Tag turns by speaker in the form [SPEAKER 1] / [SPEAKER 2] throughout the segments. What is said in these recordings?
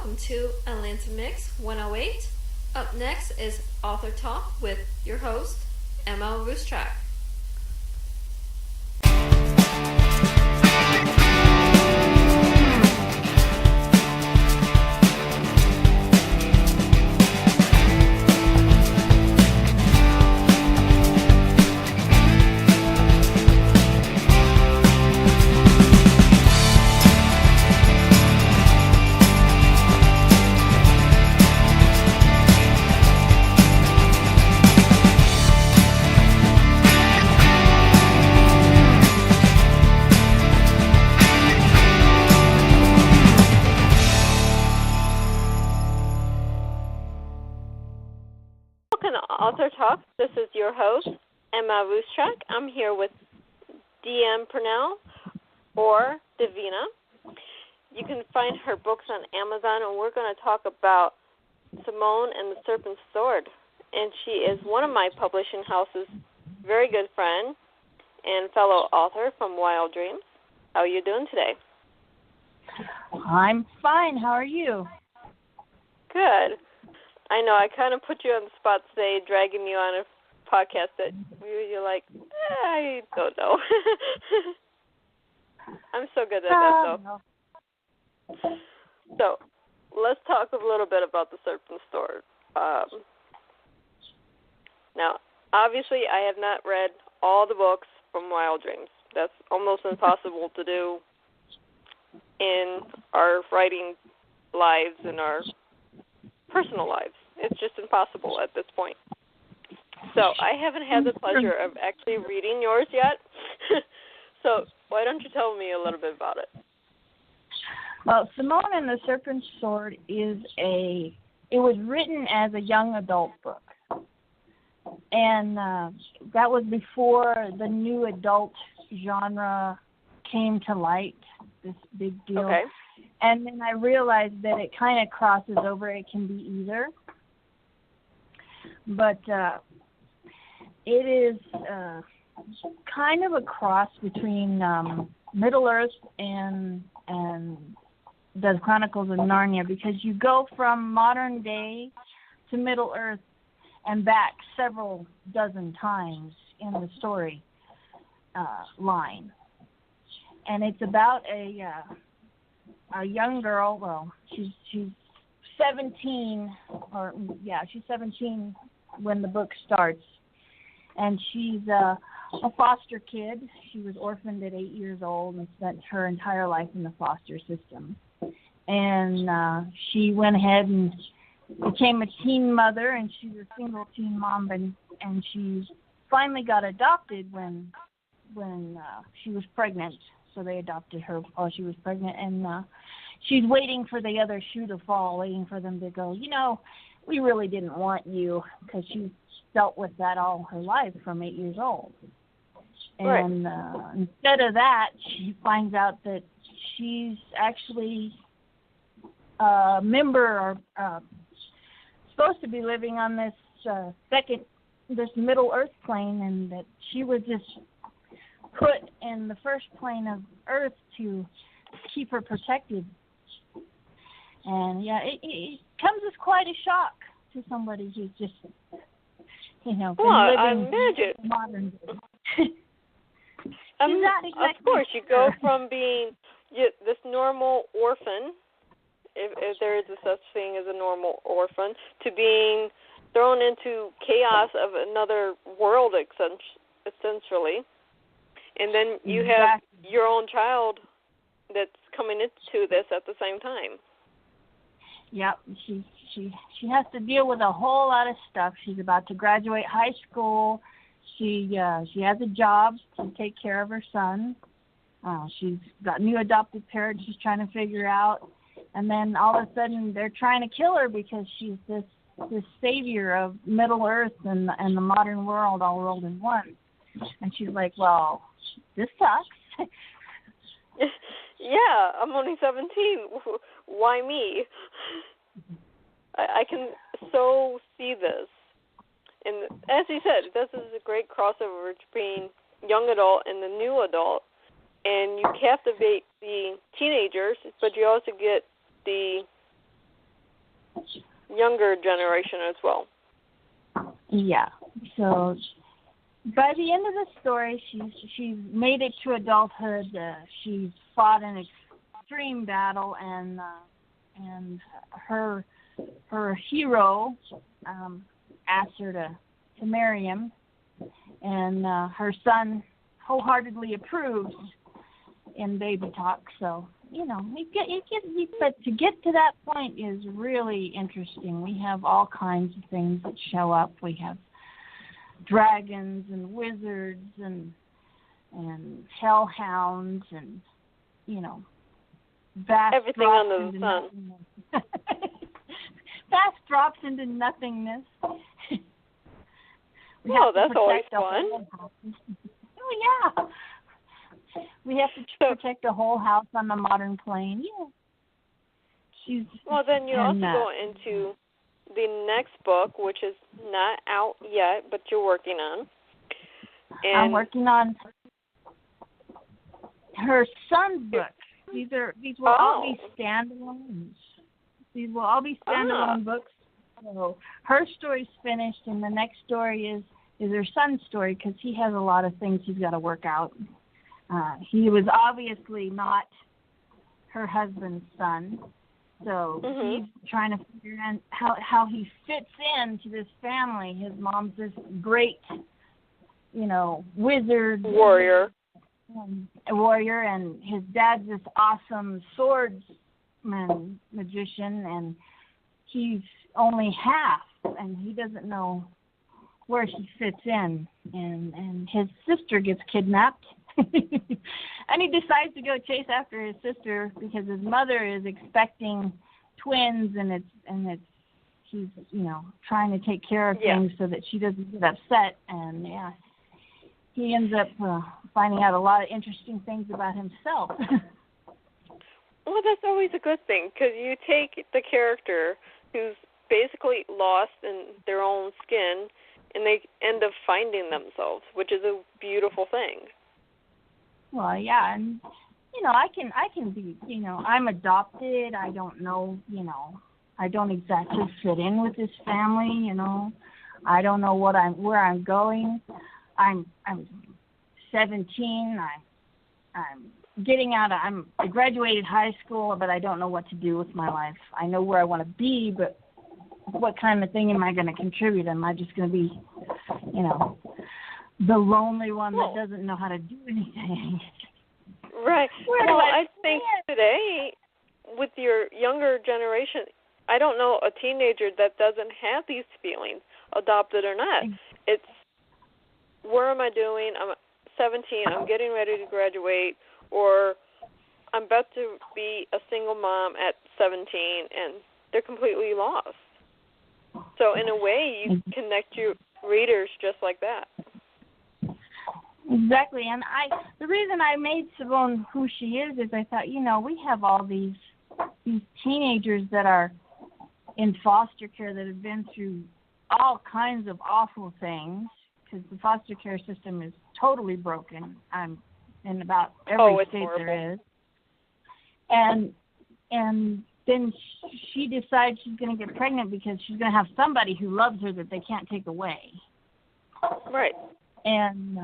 [SPEAKER 1] welcome to Atlanta Mix 108. Up next is Author Talk with your host, M.L.Ruscsak. Welcome to Author Talk. This is your host, M.L.Ruscsak. I'm here with D.M.Purnell or Davina. You can find her books on Amazon, and we're going to talk about Simone and the Serpent's Sword. And she is one of my publishing house's very good friend and fellow author from Wild Dreams. How are you doing today?
[SPEAKER 2] I'm fine. How are you?
[SPEAKER 1] Good. I know I kind of put you on the spot today, dragging you on a podcast that you're like, I don't know. I'm so good at that, though. So, let's talk a little bit about the Serpent's Sword. Now, obviously, I have not read all the books from Wild Dreams. That's almost impossible to do in our writing lives and our personal lives. It's just impossible at this point. So I haven't had the pleasure of actually reading yours yet. So why don't you tell me a little bit about it?
[SPEAKER 2] Well, Simone and the Serpent's Sword it was written as a young adult book. And that was before the new adult genre came to light, this big deal.
[SPEAKER 1] Okay.
[SPEAKER 2] And then I realized that it kind of crosses over. It can be either. But it is kind of a cross between Middle-earth and the Chronicles of Narnia, because you go from modern day to Middle-earth and back several dozen times in the story line. And it's about a young girl. Well, she's 17, she's 17 when the book starts, and she's a foster kid. She was orphaned at 8 years old and spent her entire life in the foster system. And she went ahead and became a teen mother, and she's a single teen mom, and she finally got adopted when she was pregnant. So they adopted her while she was pregnant, and she's waiting for the other shoe to fall, waiting for them to go, we really didn't want you, because she dealt with that all her life from 8 years old. And instead of that, she finds out that she's actually a member or supposed to be living on this this Middle Earth plane, and that she was just put in the first plane of Earth to keep her protected. And it comes as quite a shock to somebody who's just, been living modern day.
[SPEAKER 1] Of course, you go from being this normal orphan, if there is a such thing as a normal orphan, to being thrown into chaos of another world, essentially. And then you have your own child that's coming into this at the same time.
[SPEAKER 2] Yep, she has to deal with a whole lot of stuff. She's about to graduate high school. She has a job to take care of her son. She's got new adopted parents she's trying to figure out. And then all of a sudden they're trying to kill her because she's this savior of Middle Earth and the modern world all rolled in one. And she's like, well, this sucks.
[SPEAKER 1] Yeah, I'm only 17. Why me? I can so see this. And as you said, this is a great crossover between young adult and the new adult. And you captivate the teenagers, but you also get the younger generation as well.
[SPEAKER 2] Yeah. So by the end of the story, she's made it to adulthood. She's fought an extreme battle, and her hero asked her to marry him, and her son wholeheartedly approves in baby talk. So but to get to that point is really interesting. We have all kinds of things that show up. We have dragons and wizards and hellhounds and vast
[SPEAKER 1] everything under the sun.
[SPEAKER 2] Vast drops into nothingness.
[SPEAKER 1] That's always fun.
[SPEAKER 2] Oh yeah. We have to protect the whole house on the modern plane. Yeah.
[SPEAKER 1] Well, then you also go into the next book, which is not out yet, but you're working on. And
[SPEAKER 2] I'm working on her son's book. These will all be standalones. These will all be standalone books. So her story's finished, and the next story is her son's story, because he has a lot of things he's got to work out. He was obviously not her husband's son, so he's trying to figure out how he fits into this family. His mom's this great, wizard.
[SPEAKER 1] Warrior,
[SPEAKER 2] and his dad's this awesome swordsman, magician, and he's only half, and he doesn't know where he fits in. And his sister gets kidnapped. And he decides to go chase after his sister because his mother is expecting twins, and he's trying to take care of things so that she doesn't get upset. And he ends up finding out a lot of interesting things about himself.
[SPEAKER 1] Well, that's always a good thing, because you take the character who's basically lost in their own skin, and they end up finding themselves, which is a beautiful thing.
[SPEAKER 2] Well, yeah, and I can be, I'm adopted. I don't know, I don't exactly fit in with this family. I don't know where I'm going. I'm 17. I'm getting out. I graduated high school, but I don't know what to do with my life. I know where I want to be, but what kind of thing am I going to contribute? Am I just going to be, the lonely one that doesn't know how to do anything?
[SPEAKER 1] Right. Well, I think today, with your younger generation, I don't know a teenager that doesn't have these feelings, adopted or not. It's, where am I doing? I'm 17, I'm getting ready to graduate, or I'm about to be a single mom at 17, and they're completely lost. So in a way, you connect your readers just like that.
[SPEAKER 2] Exactly, and the reason I made Simone who she is I thought, we have all these teenagers that are in foster care that have been through all kinds of awful things, because the foster care system is totally broken in about every state
[SPEAKER 1] horrible.
[SPEAKER 2] there is. And then she decides she's going to get pregnant because she's going to have somebody who loves her that they can't take away.
[SPEAKER 1] Right.
[SPEAKER 2] And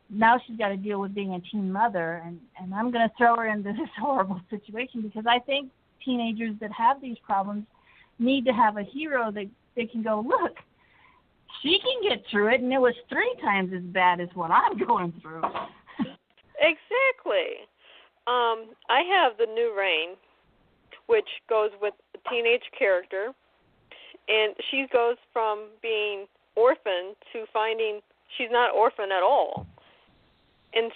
[SPEAKER 2] now she's got to deal with being a teen mother, and I'm going to throw her into this horrible situation, because I think teenagers that have these problems need to have a hero that they can go, look, she can get through it, and it was 3 times as bad as what I'm going through.
[SPEAKER 1] Exactly. I have The New Reign, which goes with a teenage character, and she goes from being orphaned to finding she's not orphaned at all. And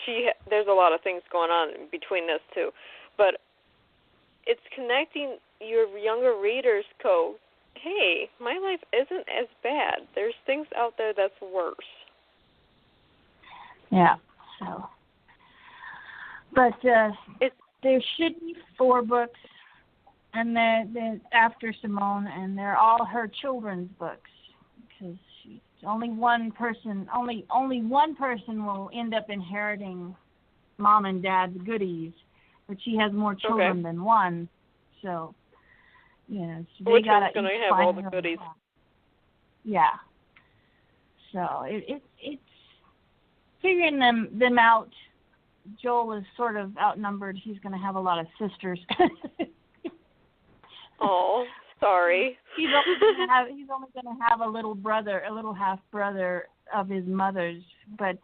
[SPEAKER 1] there's a lot of things going on in between this too. But it's connecting your younger readers go, hey, my life isn't as bad. There's things out there that's worse.
[SPEAKER 2] Yeah. So, but there should be 4 books, and they're after Simone, and they're all her children's books, because only one person will end up inheriting mom and dad's goodies, but she has more children than one. So Yes,
[SPEAKER 1] which one's going to have all the goodies?
[SPEAKER 2] Yeah. So it's figuring them out. Joel is sort of outnumbered. He's going to have a lot of sisters.
[SPEAKER 1] Oh, sorry.
[SPEAKER 2] He's only going to have a little brother, a little half brother of his mother's. But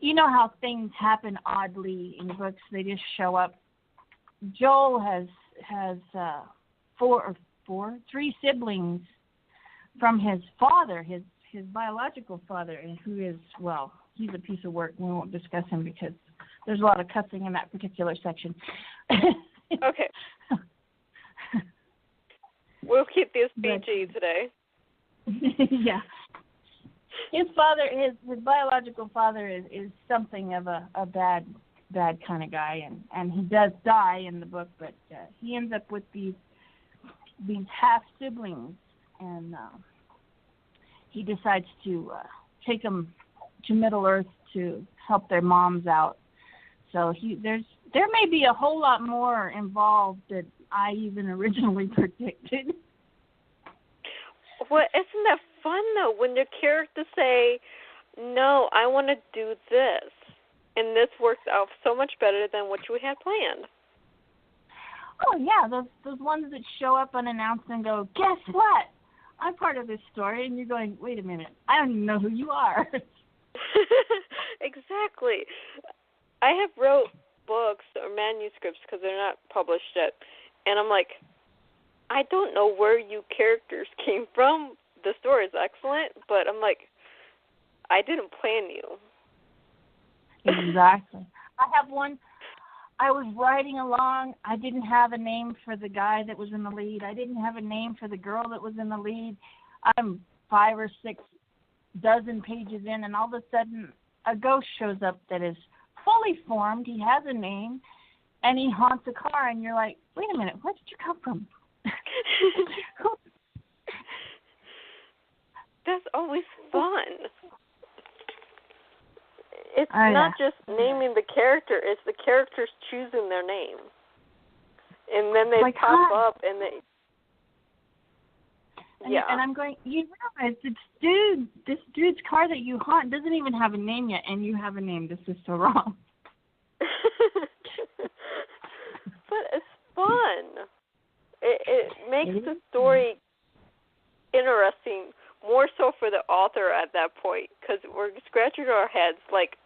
[SPEAKER 2] you know how things happen oddly in books; they just show up. Joel has three siblings from his father, his biological father, and who is, well, he's a piece of work. We won't discuss him because there's a lot of cussing in that particular section.
[SPEAKER 1] Okay. We'll keep this PG today.
[SPEAKER 2] Yeah. His father, his biological father is something of a bad kind of guy, and he does die in the book, but he ends up with these half siblings, and he decides to take them to Middle Earth to help their moms out. So there may be a whole lot more involved than I even originally predicted.
[SPEAKER 1] Well, isn't that fun though when the characters say, "No, I want to do this," and this works out so much better than what you had planned.
[SPEAKER 2] Oh yeah, those ones that show up unannounced and go, "Guess what? I'm part of this story," and you're going, "Wait a minute, I don't even know who you are."
[SPEAKER 1] Exactly. I have wrote books or manuscripts because they're not published yet, and I'm like, I don't know where you characters came from. The story is excellent, but I'm like, I didn't plan you.
[SPEAKER 2] Exactly. I have one. I was writing along. I didn't have a name for the guy that was in the lead. I didn't have a name for the girl that was in the lead. I'm 5 or 6 dozen pages in, and all of a sudden a ghost shows up that is fully formed. He has a name, and he haunts a car, and you're like, wait a minute, where did you come from?
[SPEAKER 1] That's always fun. It's not just naming the character, it's the characters choosing their name. And then they pop up and they...
[SPEAKER 2] And I'm going, you realize this dude's car that you haunt doesn't even have a name yet, and you have a name. This is so wrong.
[SPEAKER 1] But it's fun. It makes the story interesting, more so for the author at that point, because we're scratching our heads like,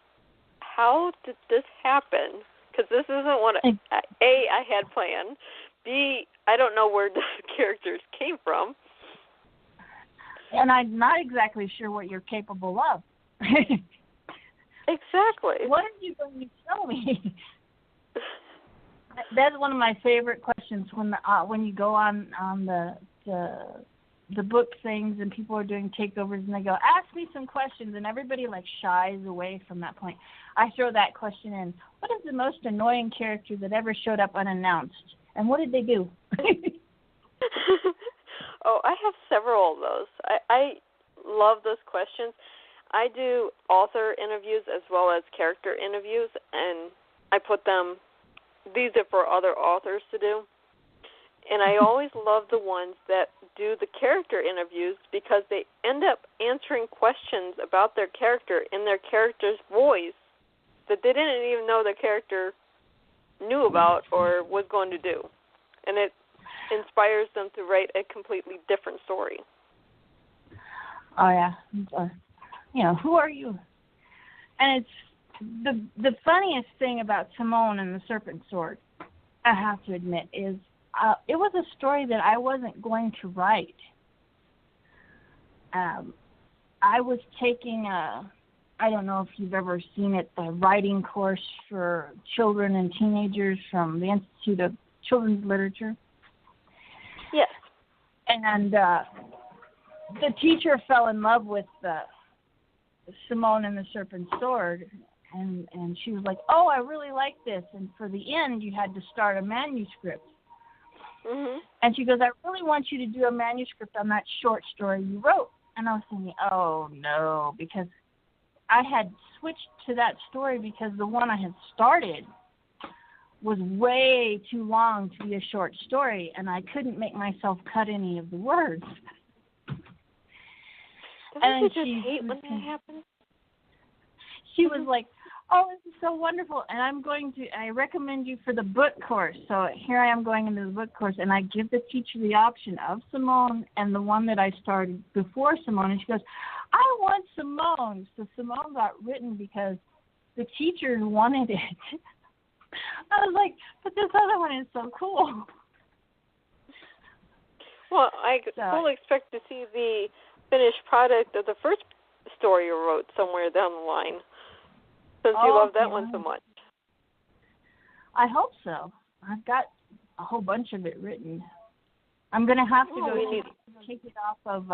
[SPEAKER 1] how did this happen? Because this isn't what I had planned. B, I don't know where the characters came from.
[SPEAKER 2] And I'm not exactly sure what you're capable of.
[SPEAKER 1] Exactly.
[SPEAKER 2] What are you going to tell me? That's one of my favorite questions when you go on the book things and people are doing takeovers and they go, ask me some questions, and everybody like shies away from that point. I throw that question in. What is the most annoying character that ever showed up unannounced? And what did they do?
[SPEAKER 1] Oh, I have several of those. I love those questions. I do author interviews as well as character interviews, and I put them, these are for other authors to do. And I always love the ones that do the character interviews because they end up answering questions about their character in their character's voice that they didn't even know their character knew about or was going to do. And it inspires them to write a completely different story.
[SPEAKER 2] Oh, yeah. Who are you? And it's the funniest thing about Simone and the Serpent Sword, I have to admit, is it was a story that I wasn't going to write. I was taking I don't know if you've ever seen it, the writing course for children and teenagers from the Institute of Children's Literature.
[SPEAKER 1] Yes.
[SPEAKER 2] And the teacher fell in love with Simone and the Serpent Sword, and she was like, oh, I really like this. And for the end, you had to start a manuscript.
[SPEAKER 1] Mm-hmm.
[SPEAKER 2] And she goes, I really want you to do a manuscript on that short story you wrote. And I was thinking, oh, no, because I had switched to that story because the one I had started was way too long to be a short story, and I couldn't make myself cut any of the words.
[SPEAKER 1] Don't you just hate when that happens?
[SPEAKER 2] She was like, "Oh, this is so wonderful, and I recommend you for the book course." So here I am going into the book course, and I give the teacher the option of Simone and the one that I started before Simone, and she goes, "I want Simone." So Simone got written because the teacher wanted it. I was like, "But this other one is so cool."
[SPEAKER 1] Well, I fully expect to see the finished product of the first story you wrote somewhere down the line, since you love that one so much.
[SPEAKER 2] I hope so. I've got a whole bunch of it written. I'm going to have to take it off of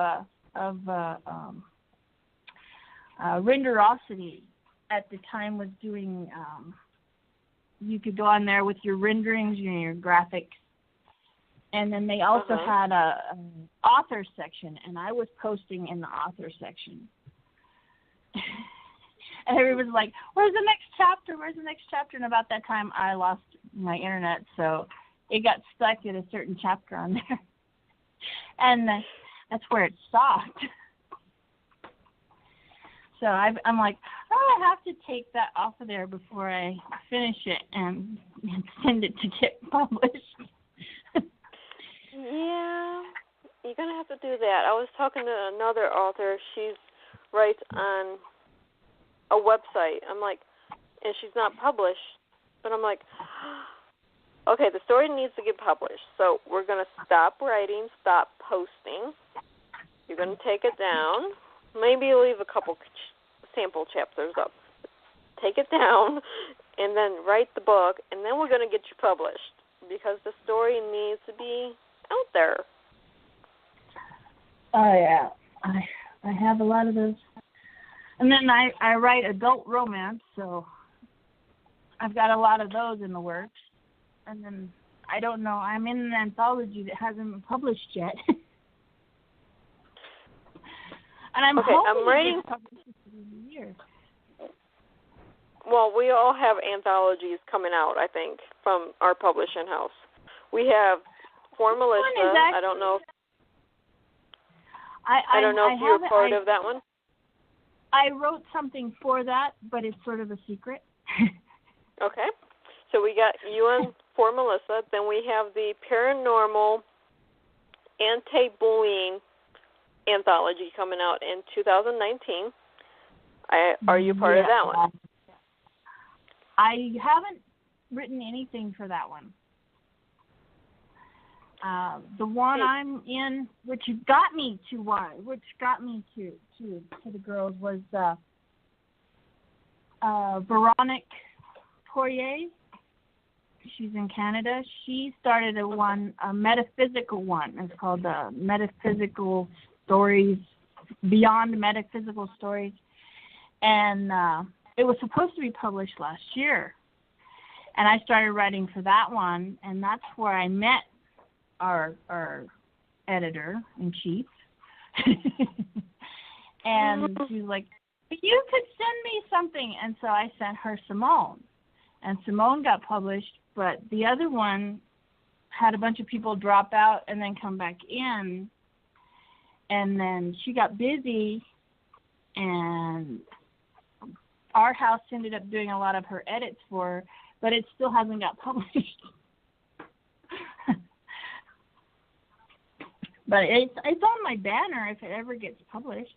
[SPEAKER 2] Renderosity. At the time was doing, you could go on there with your renderings and your graphics. And then they also had an author section, and I was posting in the author section. And everybody was like, "Where's the next chapter? Where's the next chapter?" And about that time, I lost my internet, so it got stuck at a certain chapter on there. And that's where it stopped. So I'm like, I have to take that off of there before I finish it and send it to get published.
[SPEAKER 1] Yeah, you're going to have to do that. I was talking to another author. She writes on a website. I'm like, and she's not published. But I'm like, okay, the story needs to get published. So we're going to stop writing, stop posting. You're going to take it down. Maybe leave a couple sample chapters up. Take it down and then write the book, and then we're going to get you published because the story needs to be out there.
[SPEAKER 2] Oh, yeah. I have a lot of those. And then I write adult romance, so I've got a lot of those in the works. And then, I don't know, I'm in an anthology that hasn't been published yet. And I'm hoping to get published in a year.
[SPEAKER 1] Well, we all have anthologies coming out, I think, from our publishing house. We have For Melissa. I don't know. I don't know if you're part of that one.
[SPEAKER 2] I wrote something for that, but it's sort of a secret.
[SPEAKER 1] Okay. So we got you and For Melissa. Then we have the Paranormal Anti-Bullying Anthology coming out in 2019. Are you part of that one?
[SPEAKER 2] I haven't written anything for that one. The one I'm in, which got me to the girls, was Veronique Poirier. She's in Canada. She started a metaphysical one. It's called Metaphysical Stories, Beyond Metaphysical Stories. And it was supposed to be published last year. And I started writing for that one, and that's where I met our editor-in-chief. And she was like, "You could send me something." And so I sent her Simone. And Simone got published, but the other one had a bunch of people drop out and then come back in. And then she got busy, and our house ended up doing a lot of her edits for her, but it still hasn't got published. But it's on my banner if it ever gets published.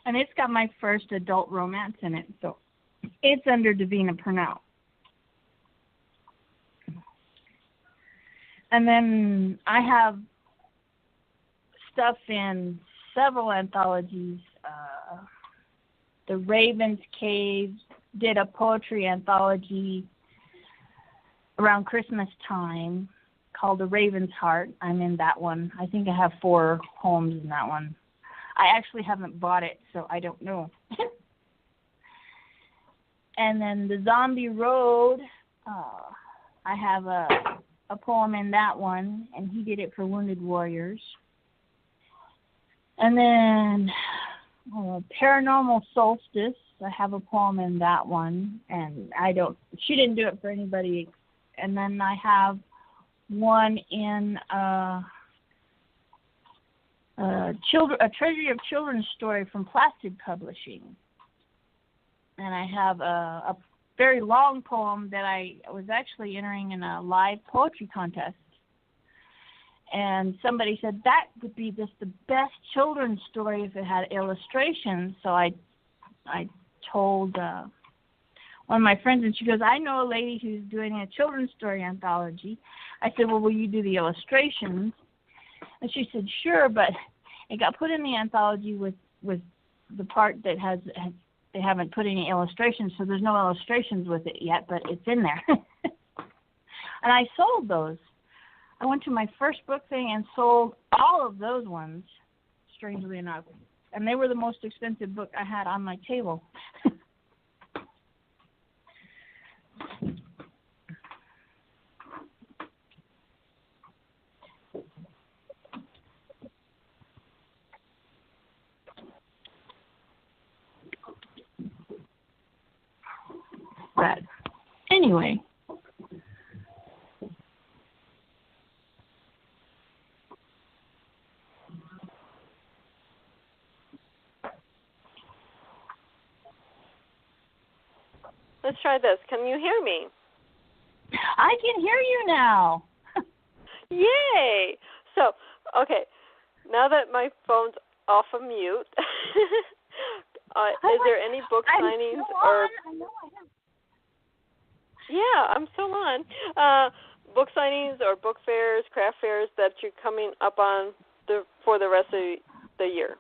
[SPEAKER 2] And it's got my first adult romance in it, so it's under D.M.Purnell. And then I have stuff in several anthologies. The Raven's Cave did a poetry anthology around Christmas time called The Raven's Heart. I'm in that one. I think I have 4 poems in that one. I actually haven't bought it, so I don't know. And then The Zombie Road, I have a poem in that one, and he did it for Wounded Warriors. And then Paranormal Solstice. I have a poem in that one, and she didn't do it for anybody. And then I have one in a Treasury of Children's Story from Plastic Publishing. And I have a very long poem that I was actually entering in a live poetry contest. And somebody said that would be just the best children's story if it had illustrations. So I told one of my friends, and she goes, I know a lady who's doing a children's story anthology. I said, well, will you do the illustrations? And she said, sure, but it got put in the anthology with the part that they haven't put any illustrations, so there's no illustrations with it yet, but it's in there. And I sold those. I went to my first book thing and sold all of those ones, strangely enough. And they were the most expensive book I had on my table. But anyway.
[SPEAKER 1] Let's try this. Can you hear me?
[SPEAKER 2] I can hear you now.
[SPEAKER 1] Yay! So, okay, now that my phone's off of mute, is there any book signings or?
[SPEAKER 2] I know I am.
[SPEAKER 1] Yeah, I'm still on. Book signings or book fairs, craft fairs that you're coming up on for the rest of the year?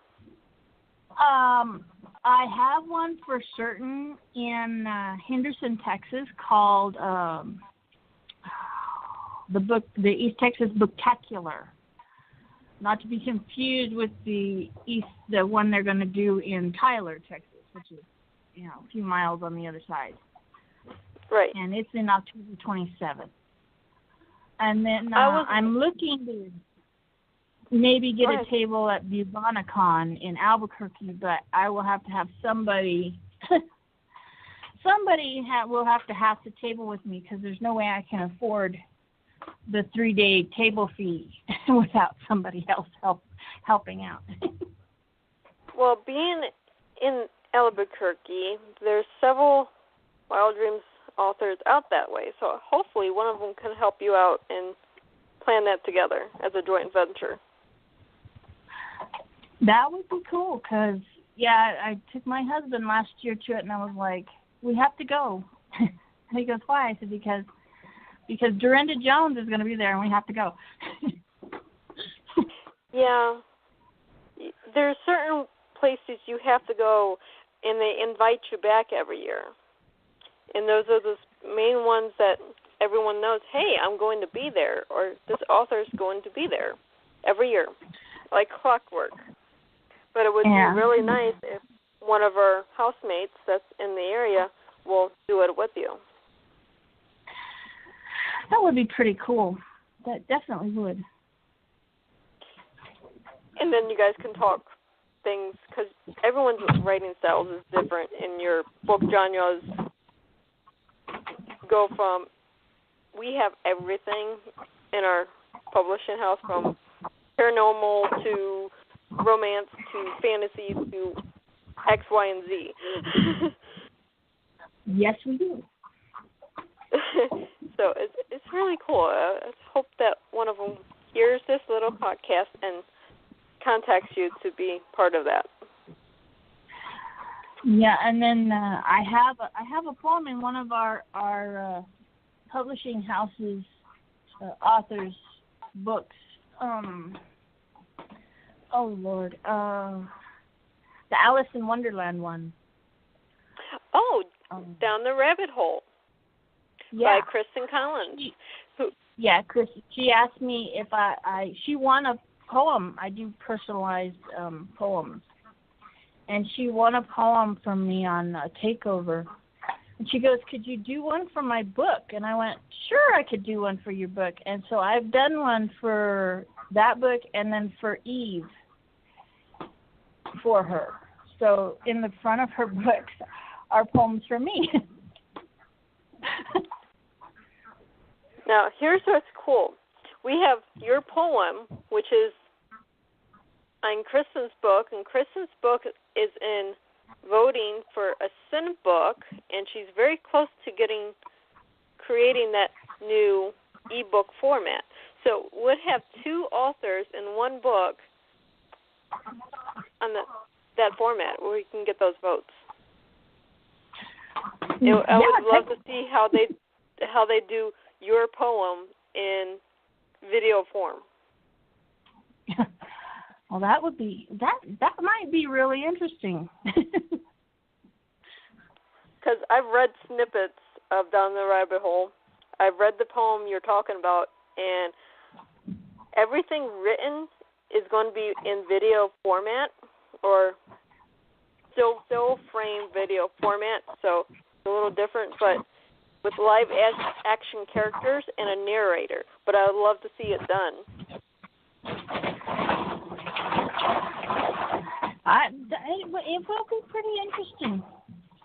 [SPEAKER 2] I have one for certain in Henderson, Texas, called the East Texas Booktacular. Not to be confused with the one they're going to do in Tyler, Texas, which is a few miles on the other side.
[SPEAKER 1] Right.
[SPEAKER 2] And it's in October 27th. And then I'm looking to maybe get a table at BubanaCon in Albuquerque, but I will have to have somebody will have to house the table with me because there's no way I can afford the 3-day table fee without somebody else helping out.
[SPEAKER 1] Well, being in Albuquerque, there's several Wild Dreams authors out that way, so hopefully one of them can help you out and plan that together as a joint venture.
[SPEAKER 2] That would be cool because, I took my husband last year to it, and I was like, we have to go. And he goes, why? I said, because Dorinda Jones is going to be there, and we have to go.
[SPEAKER 1] Yeah. There's certain places you have to go, and they invite you back every year. And those are the main ones that everyone knows, hey, I'm going to be there, or this author's going to be there every year, like clockwork. But it would be really nice if one of our housemates that's in the area will do it with you.
[SPEAKER 2] That would be pretty cool. That definitely would.
[SPEAKER 1] And then you guys can talk things, because everyone's writing styles is different, and your book genres go from, we have everything in our publishing house, from paranormal to romance to fantasy to X, Y, and Z.
[SPEAKER 2] Yes, we do.
[SPEAKER 1] So it's really cool. I hope that one of them hears this little podcast and contacts you to be part of that.
[SPEAKER 2] Yeah, and then I have a poem in one of our publishing houses authors' books. Oh Lord, the Alice in Wonderland one.
[SPEAKER 1] Oh, Down the Rabbit Hole.
[SPEAKER 2] Yeah.
[SPEAKER 1] By Kristen Collins.
[SPEAKER 2] Chris. She asked me if she won a poem. I do personalized poems. And she won a poem from me on a takeover. And she goes, could you do one for my book? And I went, sure, I could do one for your book. And so I've done one for that book and then for Eve for her. So in the front of her books are poems from me.
[SPEAKER 1] Now, here's what's cool. We have your poem, which is on Kristen's book, and Kristen's book is in voting for a Sin book, and she's very close to creating that new ebook format. So we'd have two authors in one book on that format where we can get those votes. I would love to see how they do your poem in video form.
[SPEAKER 2] Well, that might be really interesting.
[SPEAKER 1] Because I've read snippets of Down the Rabbit Hole. I've read the poem you're talking about, and everything written is going to be in video format or still frame video format, so it's a little different, but with live action characters and a narrator. But I would love to see it done.
[SPEAKER 2] It will be pretty interesting.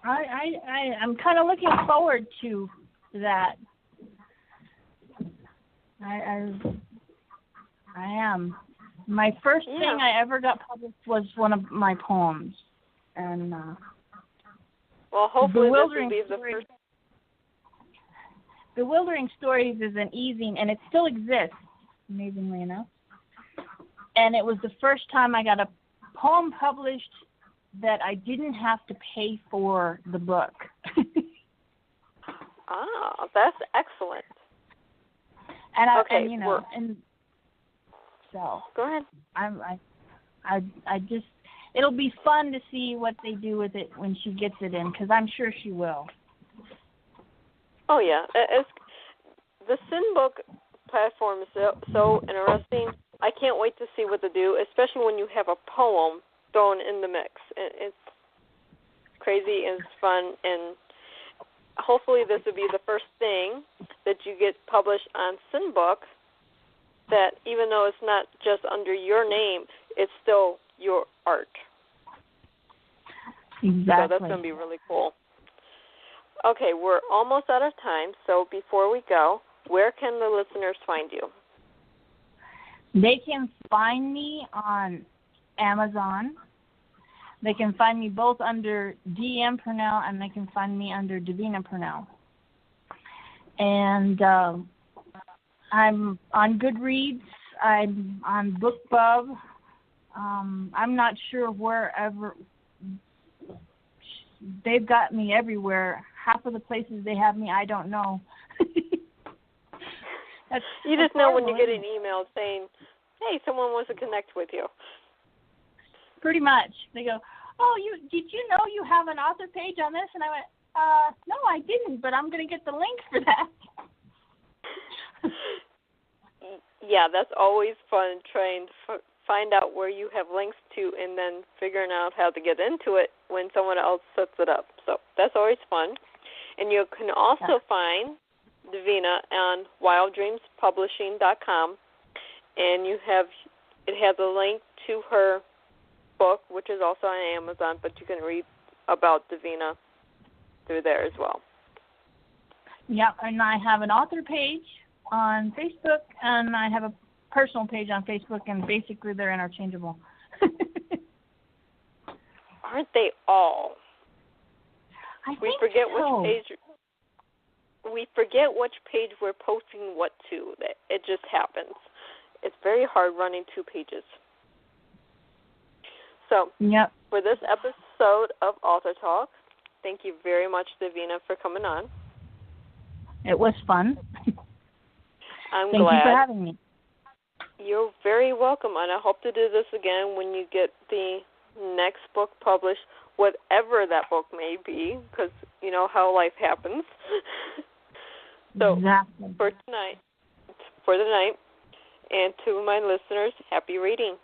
[SPEAKER 2] I'm kind of looking forward to that. I am. My first thing I ever got published was one of my poems, and
[SPEAKER 1] well, hopefully this will be the first.
[SPEAKER 2] Bewildering Stories is an easing, and it still exists, amazingly enough. And it was the first time I got a poem published that I didn't have to pay for the book.
[SPEAKER 1] That's excellent.
[SPEAKER 2] And so
[SPEAKER 1] go ahead.
[SPEAKER 2] I just, it'll be fun to see what they do with it when she gets it in, because I'm sure she will.
[SPEAKER 1] Oh yeah, the Sin Book platform is so interesting. I can't wait to see what they do, especially when you have a poem thrown in the mix. It's crazy and it's fun, and hopefully this will be the first thing that you get published on Sin Book, that even though it's not just under your name, it's still your art.
[SPEAKER 2] Exactly.
[SPEAKER 1] So that's going to be really cool. Okay, we're almost out of time, so before we go, where can the listeners find you?
[SPEAKER 2] They can find me on Amazon. They can find me both under D.M.Purnell, and they can find me under D.Purnell. And I'm on Goodreads. I'm on BookBub. I'm not sure wherever. They've got me everywhere. Half of the places they have me, I don't know.
[SPEAKER 1] You just know when you get an email saying, hey, someone wants to connect with you.
[SPEAKER 2] Pretty much. They go, did you know you have an author page on this? And I went, no, I didn't, but I'm going to get the link for that.
[SPEAKER 1] Yeah, that's always fun, trying to find out where you have links to and then figuring out how to get into it when someone else sets it up. So that's always fun. And you can also find Davina on wilddreamspublishing.com, and it has a link to her book, which is also on Amazon, but you can read about Davina through there as well.
[SPEAKER 2] Yep, and I have an author page on Facebook, and I have a personal page on Facebook, and basically they're interchangeable.
[SPEAKER 1] Aren't they all?
[SPEAKER 2] We forget
[SPEAKER 1] which page we're posting what to. It just happens. It's very hard running two pages. So, For this episode of Author Talk, thank you very much, Davina, for coming on.
[SPEAKER 2] It was fun.
[SPEAKER 1] I'm glad.
[SPEAKER 2] Thank you for having me.
[SPEAKER 1] You're very welcome, and I hope to do this again when you get the next book published, whatever that book may be, because you know how life happens. So
[SPEAKER 2] exactly.
[SPEAKER 1] for the night, and to my listeners, happy reading.